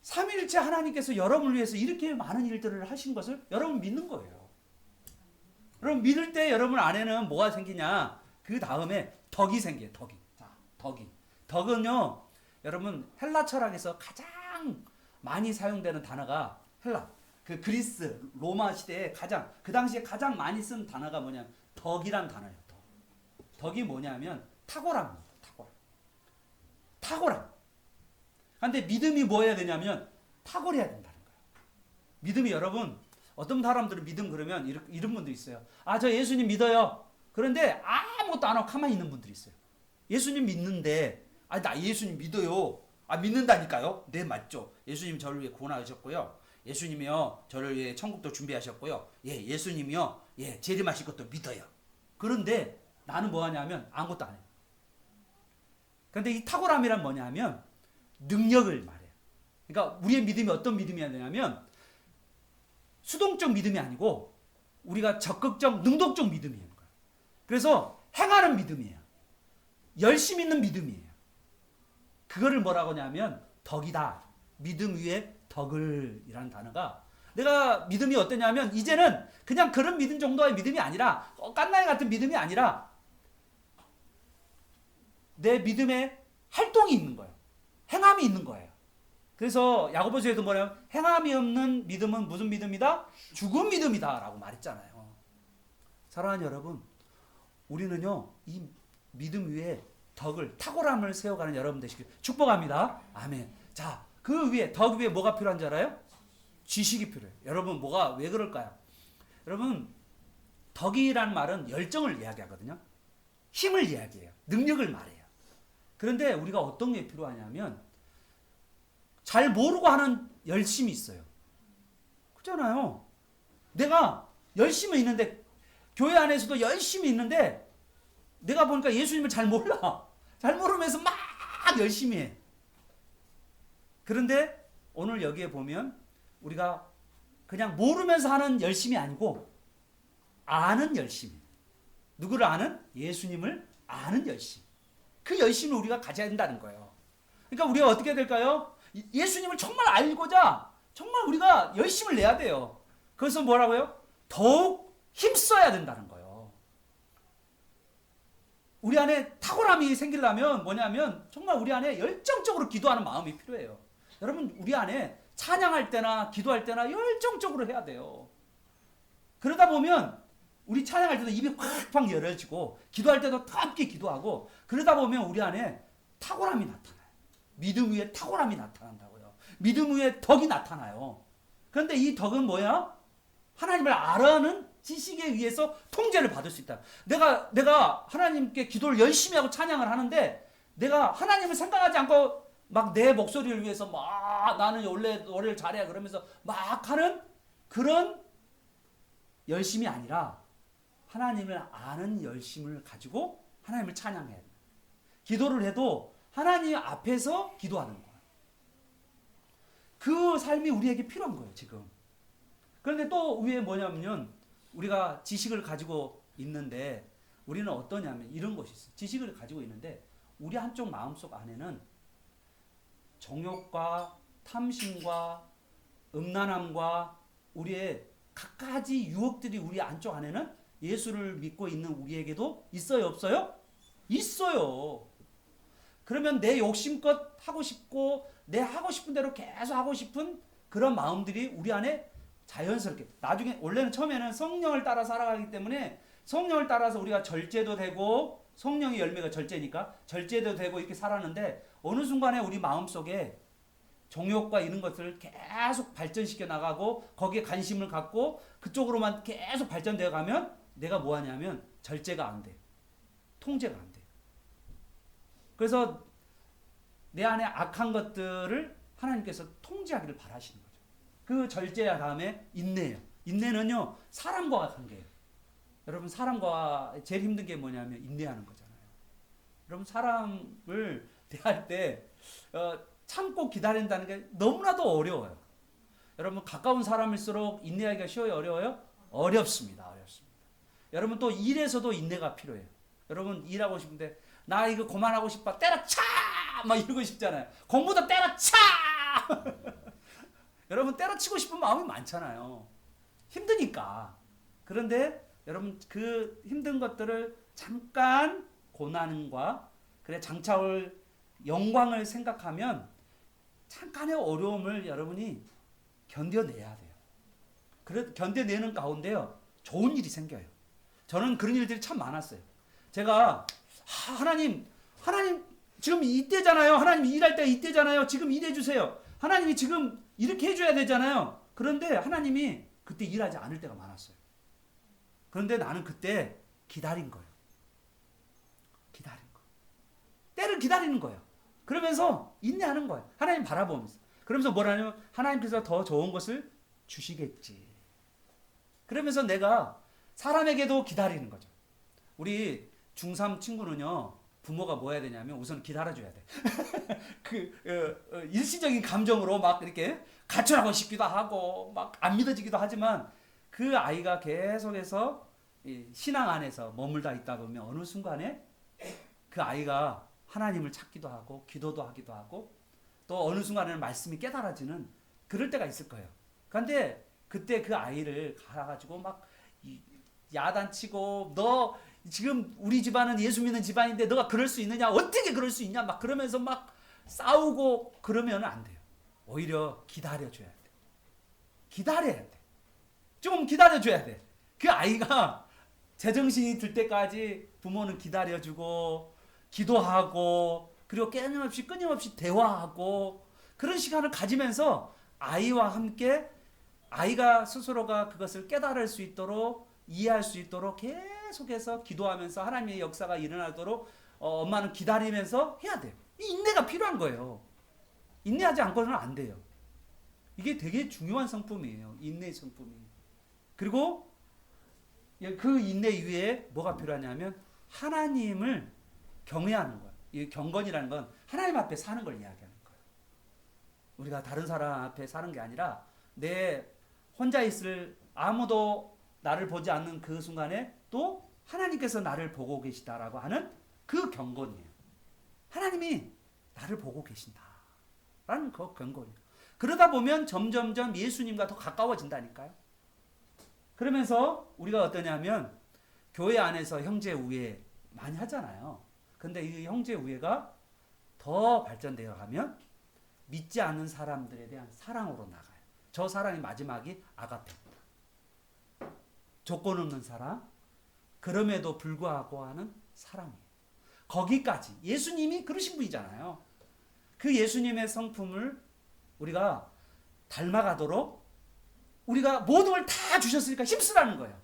삼위일체 하나님께서 여러분을 위해서 이렇게 많은 일들을 하신 것을 여러분 믿는 거예요. 여러분 믿을 때 여러분 안에는 뭐가 생기냐? 그 다음에 덕이 생겨요. 덕이. 자, 덕이. 덕은요. 여러분 헬라 철학에서 가장 많이 사용되는 단어가 그 그리스 로마 시대에 그 당시에 가장 많이 쓴 단어가 뭐냐면 덕이란 단어예요. 덕이 뭐냐면 탁월함입니다. 탁월함. 근데 믿음이 뭐 해야 되냐면 탁월해야 된다는 거예요. 믿음이 여러분 어떤 사람들은 믿음 그러면 이런 분도 있어요. 아, 저 예수님 믿어요. 그런데 아무것도 안 하고 가만히 있는 분들이 있어요. 예수님 믿는데 나 예수님 믿어요. 믿는다니까요. 네, 맞죠. 예수님 저를 위해 구원하셨고요. 예수님이요 저를 위해 천국도 준비하셨고요. 예, 예수님이요 재림하실 것도 믿어요. 그런데 나는 뭐 하냐면 아무것도 안 해요. 그런데 이 탁월함이란 뭐냐면 능력을 말해요. 그러니까 우리의 믿음이 어떤 믿음이어야 되냐면 수동적 믿음이 아니고 우리가 적극적 능동적 믿음이에요. 그래서 행하는 믿음이에요. 열심히 있는 믿음이에요. 그거를 뭐라고 하냐면 덕이다. 믿음 위에 덕을 이라는 단어가 내가 믿음이 어떠냐면 이제는 그냥 그런 믿음 정도의 믿음이 아니라 깐나이 같은 믿음이 아니라 내 믿음에 활동이 있는 거예요. 행함이 있는 거예요. 그래서 야고보서에도 뭐냐면 행함이 없는 믿음은 무슨 믿음이다? 죽은 믿음이다 라고 말했잖아요. 사랑하는 여러분, 우리는요 이 믿음 위에 덕을 탁월함을 세워가는 여러분 되시길 축복합니다. 아멘. 자, 그 위에 덕 위에 뭐가 필요한 줄 알아요? 지식이 필요해요. 여러분 뭐가 왜 그럴까요? 여러분 덕이라는 말은 열정을 이야기하거든요. 힘을 이야기해요. 능력을 말해요. 그런데 우리가 어떤 게 필요하냐면 잘 모르고 하는 열심이 있어요. 그렇잖아요. 내가 열심히 있는데 교회 안에서도 열심히 있는데 내가 보니까 예수님을 잘 몰라. 잘 모르면서 막 열심히 해. 그런데 오늘 여기에 보면 우리가 그냥 모르면서 하는 열심이 아니고 아는 열심이. 누구를 아는? 예수님을 아는 열심. 그 열심을 우리가 가져야 된다는 거예요. 그러니까 우리가 어떻게 될까요? 예수님을 정말 알고자 정말 우리가 열심을 내야 돼요. 그래서 뭐라고요? 더욱 힘써야 된다는 거예요. 우리 안에 탁월함이 생기려면 뭐냐면 정말 우리 안에 열정적으로 기도하는 마음이 필요해요. 여러분 우리 안에 찬양할 때나 기도할 때나 열정적으로 해야 돼요. 그러다 보면 우리 찬양할 때도 입이 팍팍 열어지고 기도할 때도 함께 기도하고 그러다 보면 우리 안에 탁월함이 나타나요. 믿음 위에 탁월함이 나타난다고요. 믿음 위에 덕이 나타나요. 그런데 이 덕은 뭐야? 하나님을 알아는 지식에 의해서 통제를 받을 수 있다. 내가 하나님께 기도를 열심히 하고 찬양을 하는데 내가 하나님을 생각하지 않고 막 내 목소리를 위해서 막 나는 원래 노래를 잘해 그러면서 막 하는 그런 열심이 아니라 하나님을 아는 열심을 가지고 하나님을 찬양해야 돼요. 기도를 해도 하나님 앞에서 기도하는 거예요. 그 삶이 우리에게 필요한 거예요, 지금. 그런데 또 위에 뭐냐면 우리가 지식을 가지고 있는데 우리는 어떠냐면 이런 것이 있어요. 지식을 가지고 있는데 우리 한쪽 마음속 안에는 정욕과 탐심과 음란함과 우리의 갖가지 유혹들이 우리 안쪽 안에는 예수를 믿고 있는 우리에게도 있어요, 없어요? 있어요. 그러면 내 욕심껏 하고 싶고 내 하고 싶은 대로 계속 하고 싶은 그런 마음들이 우리 안에 자연스럽게 나중에 원래는 처음에는 성령을 따라 살아가기 때문에 성령을 따라서 우리가 절제도 되고 성령의 열매가 절제니까 절제도 되고 이렇게 살았는데 어느 순간에 우리 마음속에 정욕과 이런 것들을 계속 발전시켜 나가고 거기에 관심을 갖고 그쪽으로만 계속 발전되어 가면 내가 뭐 하냐면 절제가 안 돼. 통제가 안 돼. 그래서 내 안에 악한 것들을 하나님께서 통제하기를 바라시는 거죠. 그 절제야 다음에 인내예요. 인내는요 사람과 관계예요. 여러분 사람과 제일 힘든 게 뭐냐면 인내하는 거잖아요. 여러분 사람을 대할 때 참고 기다린다는 게 너무나도 어려워요. 여러분 가까운 사람일수록 인내하기가 쉬워요, 어려워요? 어렵습니다. 어렵습니다. 여러분 또 일에서도 인내가 필요해요. 여러분 일하고 싶은데 나 이거 그만하고 싶어 때려쳐 막 이러고 싶잖아요. 공부도 때려쳐 여러분 때려치고 싶은 마음이 많잖아요. 힘드니까. 그런데 여러분 그 힘든 것들을 잠깐 고난과 그래 장차올 영광을 생각하면 잠깐의 어려움을 여러분이 견뎌내야 돼요. 그래 견뎌내는 가운데요 좋은 일이 생겨요. 저는 그런 일들이 참 많았어요. 제가 하나님 지금 이때잖아요. 하나님 일할 때 이때잖아요. 지금 일해 주세요. 하나님이 지금 이렇게 해줘야 되잖아요. 그런데 하나님이 그때 일하지 않을 때가 많았어요. 그런데 나는 그때 기다린 거예요. 기다린 거. 때를 기다리는 거예요. 그러면서 인내하는 거예요. 하나님 바라보면서. 그러면서 뭐라냐면 하나님께서 더 좋은 것을 주시겠지. 그러면서 내가 사람에게도 기다리는 거죠. 우리 중3 친구는요. 부모가 뭐 해야 되냐면 우선 기다려줘야 돼. 일시적인 감정으로 막 이렇게 가출하고 싶기도 하고 막 안 믿어지기도 하지만 그 아이가 계속해서 신앙 안에서 머물다 있다 보면 어느 순간에 그 아이가 하나님을 찾기도 하고 기도도 하기도 하고 또 어느 순간에는 말씀이 깨달아지는 그럴 때가 있을 거예요. 그런데 그때 그 아이를 가가지고 막 야단치고 너 지금 우리 집안은 예수 믿는 집안인데 너가 그럴 수 있느냐 어떻게 그럴 수 있냐 막 그러면서 막 싸우고 그러면 안 돼요. 오히려 기다려줘야 돼. 기다려야 돼. 좀 기다려줘야 돼. 그 아이가 제정신이 들 때까지 부모는 기다려주고 기도하고 그리고 끊임없이 대화하고 그런 시간을 가지면서 아이와 함께 아이가 스스로가 그것을 깨달을 수 있도록 이해할 수 있도록 계속해서 기도하면서 하나님의 역사가 일어나도록 엄마는 기다리면서 해야 돼요. 이 인내가 필요한 거예요. 인내하지 않고는 안 돼요. 이게 되게 중요한 성품이에요. 인내의 성품이. 그리고 그 인내 위에 뭐가 필요하냐면 하나님을 경외하는 거예요. 이 경건이라는 건 하나님 앞에 사는 걸 이야기하는 거예요. 우리가 다른 사람 앞에 사는 게 아니라 내 혼자 있을 아무도 나를 보지 않는 그 순간에 또 하나님께서 나를 보고 계시다라고 하는 그 경고이에요. 하나님이 나를 보고 계신다라는 그 경고예요. 그러다 보면 점점점 예수님과 더 가까워진다니까요. 그러면서 우리가 어떠냐면 교회 안에서 형제 우애 많이 하잖아요. 근데 이 형제 우애가 더 발전되어 가면 믿지 않는 사람들에 대한 사랑으로 나가요. 저 사랑의 마지막이 아가페입니다. 조건 없는 사랑, 그럼에도 불구하고 하는 사랑이에요. 거기까지 예수님이 그러신 분이잖아요. 그 예수님의 성품을 우리가 닮아가도록 우리가 모든 걸 다 주셨으니까 힘쓰라는 거예요.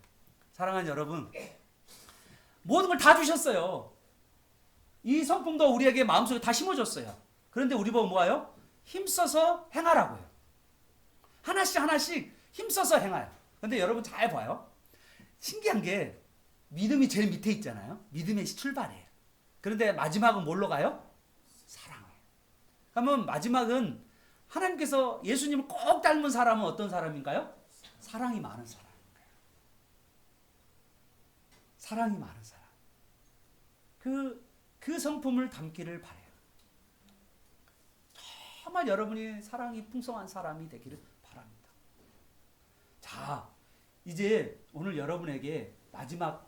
사랑하는 여러분, 모든 걸 다 주셨어요. 이 성품도 우리에게 마음속에 다 심어줬어요. 그런데 우리 보고 뭐예요? 힘써서 행하라고요. 하나씩 하나씩 힘써서 행해요. 그런데 여러분 잘 봐요. 신기한 게 믿음이 제일 밑에 있잖아요. 믿음의 출발이에요. 그런데 마지막은 뭘로 가요? 사랑이에요. 그러면 마지막은 하나님께서 예수님을 꼭 닮은 사람은 어떤 사람인가요? 사랑이 많은 사람인가요? 사랑이 많은 사람. 그 성품을 담기를 바라요. 정말 여러분이 사랑이 풍성한 사람이 되기를 바랍니다. 자, 이제 오늘 여러분에게 마지막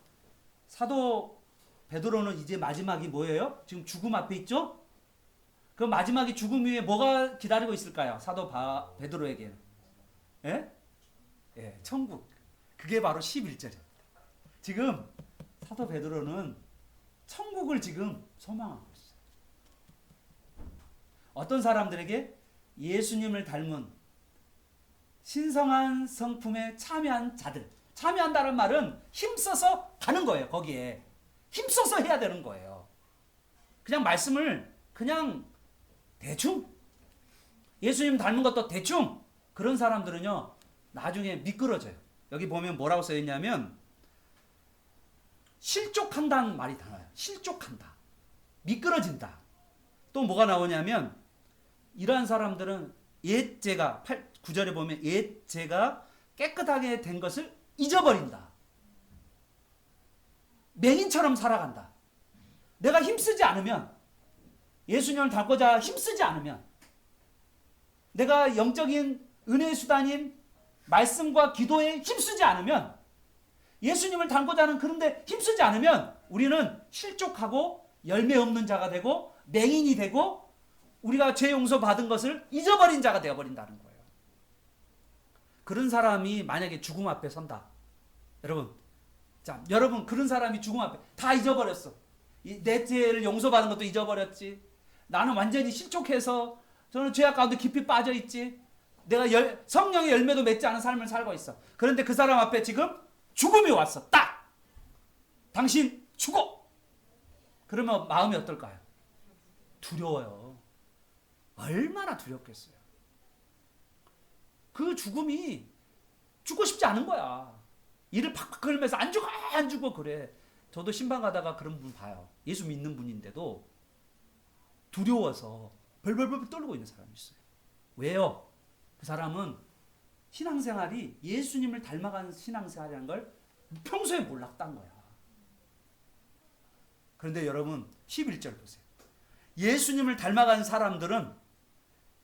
사도 베드로는 이제 마지막이 뭐예요? 지금 죽음 앞에 있죠? 그 마지막이 죽음 위에 뭐가 기다리고 있을까요? 사도 베드로에게는. 예? 예, 천국. 그게 바로 11절입니다. 지금 사도 베드로는 천국을 지금 소망하고 있어요. 어떤 사람들에게 예수님을 닮은 신성한 성품에 참여한 자들. 참여한다는 말은 힘써서 가는 거예요. 거기에. 힘써서 해야 되는 거예요. 그냥 말씀을 그냥 대충 예수님 닮은 것도 대충 그런 사람들은요 나중에 미끄러져요. 여기 보면 뭐라고 써있냐면 실족한다는 말이 나와요. 실족한다. 미끄러진다. 또 뭐가 나오냐면 이러한 사람들은 옛 죄가 9절에 보면 옛 죄가 깨끗하게 된 것을 잊어버린다. 맹인처럼 살아간다. 내가 힘쓰지 않으면 예수님을 닮고자 힘쓰지 않으면 내가 영적인 은혜의 수단인 말씀과 기도에 힘쓰지 않으면 예수님을 닮고자 하는 그런데 힘쓰지 않으면 우리는 실족하고 열매 없는 자가 되고 맹인이 되고 우리가 죄 용서 받은 것을 잊어버린 자가 되어버린다는 거예요. 그런 사람이 만약에 죽음 앞에 선다. 여러분 그런 사람이 죽음 앞에 다 잊어버렸어. 내 죄를 용서받은 것도 잊어버렸지. 나는 완전히 실족해서 저는 죄악 가운데 깊이 빠져있지. 내가 성령의 열매도 맺지 않은 삶을 살고 있어. 그런데 그 사람 앞에 지금 죽음이 왔어. 딱! 당신 죽어! 그러면 마음이 어떨까요? 두려워요. 얼마나 두렵겠어요. 그 죽음이 죽고 싶지 않은 거야. 이를 팍팍 걸면서 안 죽어 그래. 저도 신방 가다가 그런 분 봐요. 예수 믿는 분인데도 두려워서 벌벌벌 떨고 있는 사람이 있어요. 왜요? 그 사람은 신앙생활이 예수님을 닮아가는 신앙생활이라는 걸 평소에 몰랐단 거야. 그런데 여러분 11절 보세요. 예수님을 닮아가는 사람들은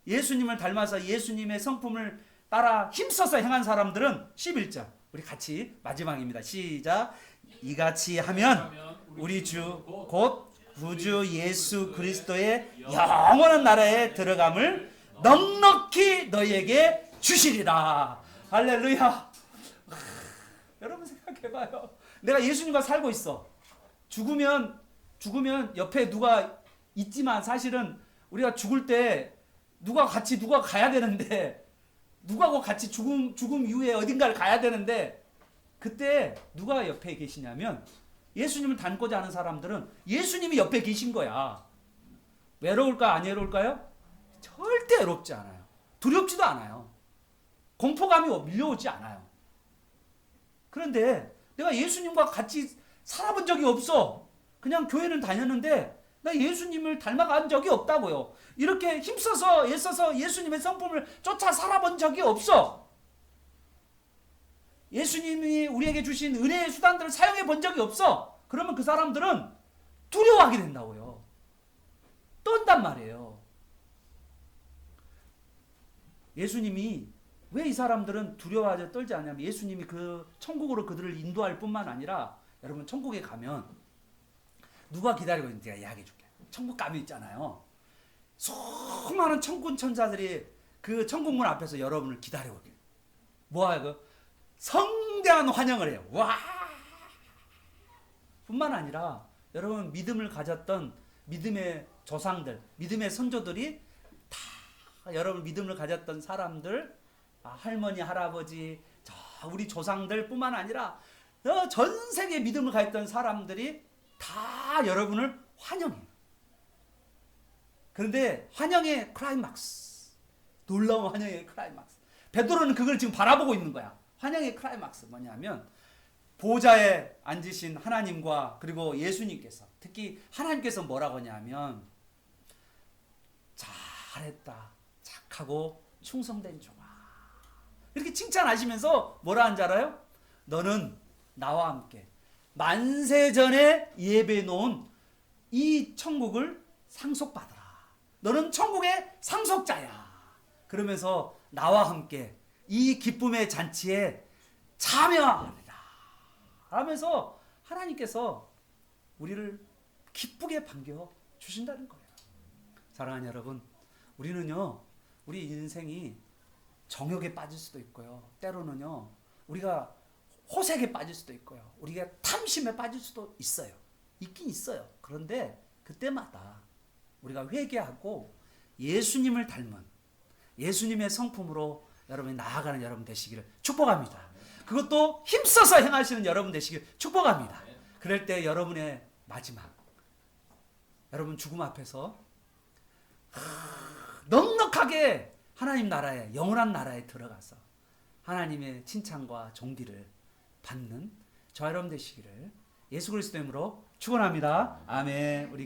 예수님을 닮아서 예수님의 성품을 따라 힘써서 행한 사람들은 11절 우리 같이 마지막입니다. 시작. 이같이 하면 우리 주 곧 구주 예수 그리스도의 영원한 나라에 들어감을 넉넉히 너희에게 주시리라. 할렐루야. 여러분 생각해봐요. 내가 예수님과 살고 있어. 죽으면 옆에 누가 있지만 사실은 우리가 죽을 때 누가 가야 되는데 누가하고 같이 죽음 이후에 어딘가를 가야 되는데 그때 누가 옆에 계시냐면 예수님을 닮고자 하는 사람들은 예수님이 옆에 계신 거야. 외로울까 안 외로울까요? 절대 외롭지 않아요. 두렵지도 않아요. 공포감이 밀려오지 않아요. 그런데 내가 예수님과 같이 살아본 적이 없어. 그냥 교회는 다녔는데 나 예수님을 닮아간 적이 없다고요. 이렇게 힘써서 애써서 예수님의 성품을 쫓아 살아본 적이 없어. 예수님이 우리에게 주신 은혜의 수단들을 사용해 본 적이 없어. 그러면 그 사람들은 두려워하게 된다고요. 떤단 말이에요. 예수님이 왜 이 사람들은 두려워하지 떨지 않냐면 예수님이 그 천국으로 그들을 인도할 뿐만 아니라 여러분 천국에 가면 누가 기다리고 있는지 내가 이야기해 줄게. 천국 가면 있잖아요. 수많은 천군 천사들이 그 천국문 앞에서 여러분을 기다리고 계세요. 뭐하고? 성대한 환영을 해요. 와! 뿐만 아니라 여러분 믿음을 가졌던 믿음의 조상들, 믿음의 선조들이 다 여러분 믿음을 가졌던 사람들, 할머니, 할아버지, 우리 조상들 뿐만 아니라 전 세계 믿음을 가졌던 사람들이 다 여러분을 환영해요. 그런데 환영의 클라이막스, 놀라운 환영의 클라이막스. 베드로는 그걸 지금 바라보고 있는 거야. 환영의 클라이막스 뭐냐면 보좌에 앉으신 하나님과 그리고 예수님께서, 특히 하나님께서 뭐라고 하냐면 잘했다, 착하고 충성된 종아, 이렇게 칭찬하시면서 뭐라 하는지 알아요? 너는 나와 함께 만세전에 예배해 놓은 이 천국을 상속받아라. 너는 천국의 상속자야. 그러면서 나와 함께 이 기쁨의 잔치에 참여하리라 하면서 하나님께서 우리를 기쁘게 반겨 주신다는 거예요. 사랑하는 여러분, 우리는요, 우리 인생이 정욕에 빠질 수도 있고요, 때로는요 우리가 호색에 빠질 수도 있고요, 우리가 탐심에 빠질 수도 있어요. 있긴 있어요. 그런데 그때마다 우리가 회개하고 예수님을 닮은 예수님의 성품으로 여러분이 나아가는 여러분 되시기를 축복합니다. 그것도 힘써서 행하시는 여러분 되시기를 축복합니다. 그럴 때 여러분의 마지막, 여러분 죽음 앞에서 넉넉하게 하나님 나라에, 영원한 나라에 들어가서 하나님의 칭찬과 존귀를 받는 저 여러분 되시기를 예수 그리스도 이름으로 축원합니다. 아멘. 우리